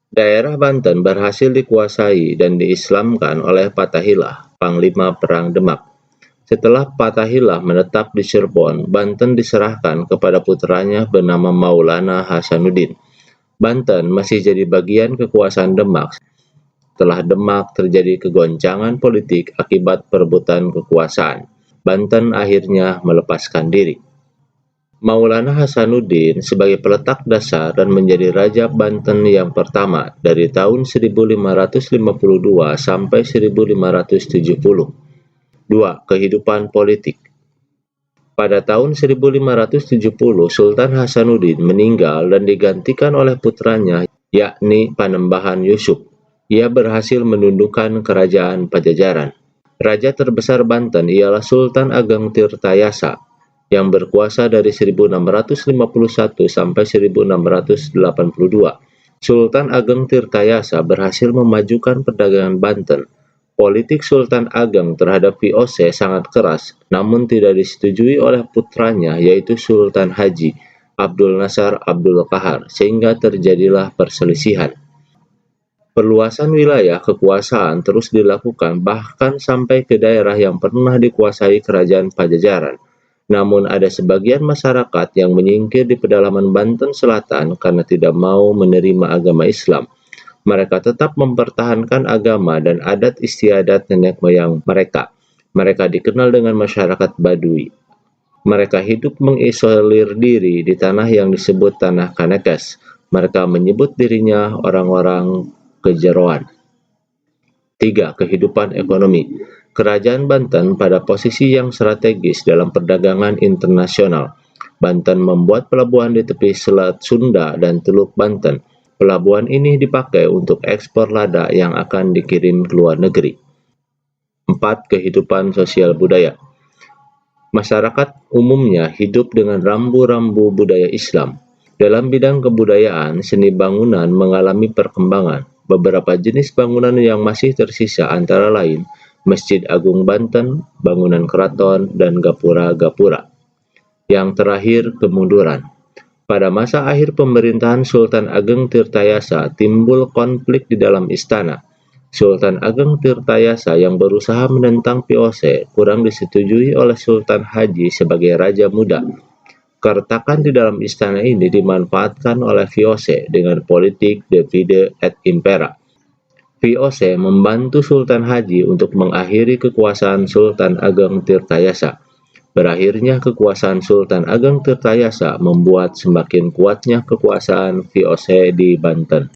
Daerah Banten berhasil dikuasai dan diislamkan oleh Fatahillah, Panglima Perang Demak. Setelah Fatahillah menetap di Cirebon, Banten diserahkan kepada putranya bernama Maulana Hasanuddin. Banten masih jadi bagian kekuasaan Demak setelah Demak terjadi kegoncangan politik akibat perebutan kekuasaan. Banten akhirnya melepaskan diri. Maulana Hasanuddin sebagai peletak dasar dan menjadi Raja Banten yang pertama dari tahun 1552 sampai 1570. 2. Kehidupan politik. Pada tahun 1570, Sultan Hasanuddin meninggal dan digantikan oleh putranya, yakni Panembahan Yusuf. Ia berhasil menundukkan kerajaan Pajajaran. Raja terbesar Banten ialah Sultan Ageng Tirtayasa yang berkuasa dari 1651 sampai 1682. Sultan Ageng Tirtayasa berhasil memajukan perdagangan Banten. Politik Sultan Ageng terhadap VOC sangat keras, namun tidak disetujui oleh putranya yaitu Sultan Haji Abdul Nasar Abdul Qahar, sehingga terjadilah perselisihan. Perluasan wilayah kekuasaan terus dilakukan bahkan sampai ke daerah yang pernah dikuasai kerajaan Pajajaran. Namun ada sebagian masyarakat yang menyingkir di pedalaman Banten Selatan karena tidak mau menerima agama Islam. Mereka tetap mempertahankan agama dan adat istiadat nenek moyang mereka. Mereka dikenal dengan masyarakat Badui. Mereka hidup mengisolir diri di tanah yang disebut Tanah Kanekes. Mereka menyebut dirinya orang-orang Kejeroan. 3. Kehidupan ekonomi. Kerajaan Banten pada posisi yang strategis dalam perdagangan internasional. Banten membuat pelabuhan di tepi Selat Sunda dan Teluk Banten. Pelabuhan ini dipakai untuk ekspor lada yang akan dikirim ke luar negeri. 4. Kehidupan sosial budaya. Masyarakat umumnya hidup dengan rambu-rambu budaya Islam. Dalam bidang kebudayaan, seni bangunan mengalami perkembangan. Beberapa jenis bangunan yang masih tersisa antara lain Masjid Agung Banten, bangunan keraton, dan gapura-gapura. Yang terakhir, kemunduran. Pada masa akhir pemerintahan Sultan Ageng Tirtayasa, timbul konflik di dalam istana. Sultan Ageng Tirtayasa yang berusaha menentang VOC kurang disetujui oleh Sultan Haji sebagai raja muda. Keretakan di dalam istana ini dimanfaatkan oleh VOC dengan politik divide et impera. VOC membantu Sultan Haji untuk mengakhiri kekuasaan Sultan Ageng Tirtayasa. Berakhirnya kekuasaan Sultan Ageng Tirtayasa membuat semakin kuatnya kekuasaan VOC di Banten.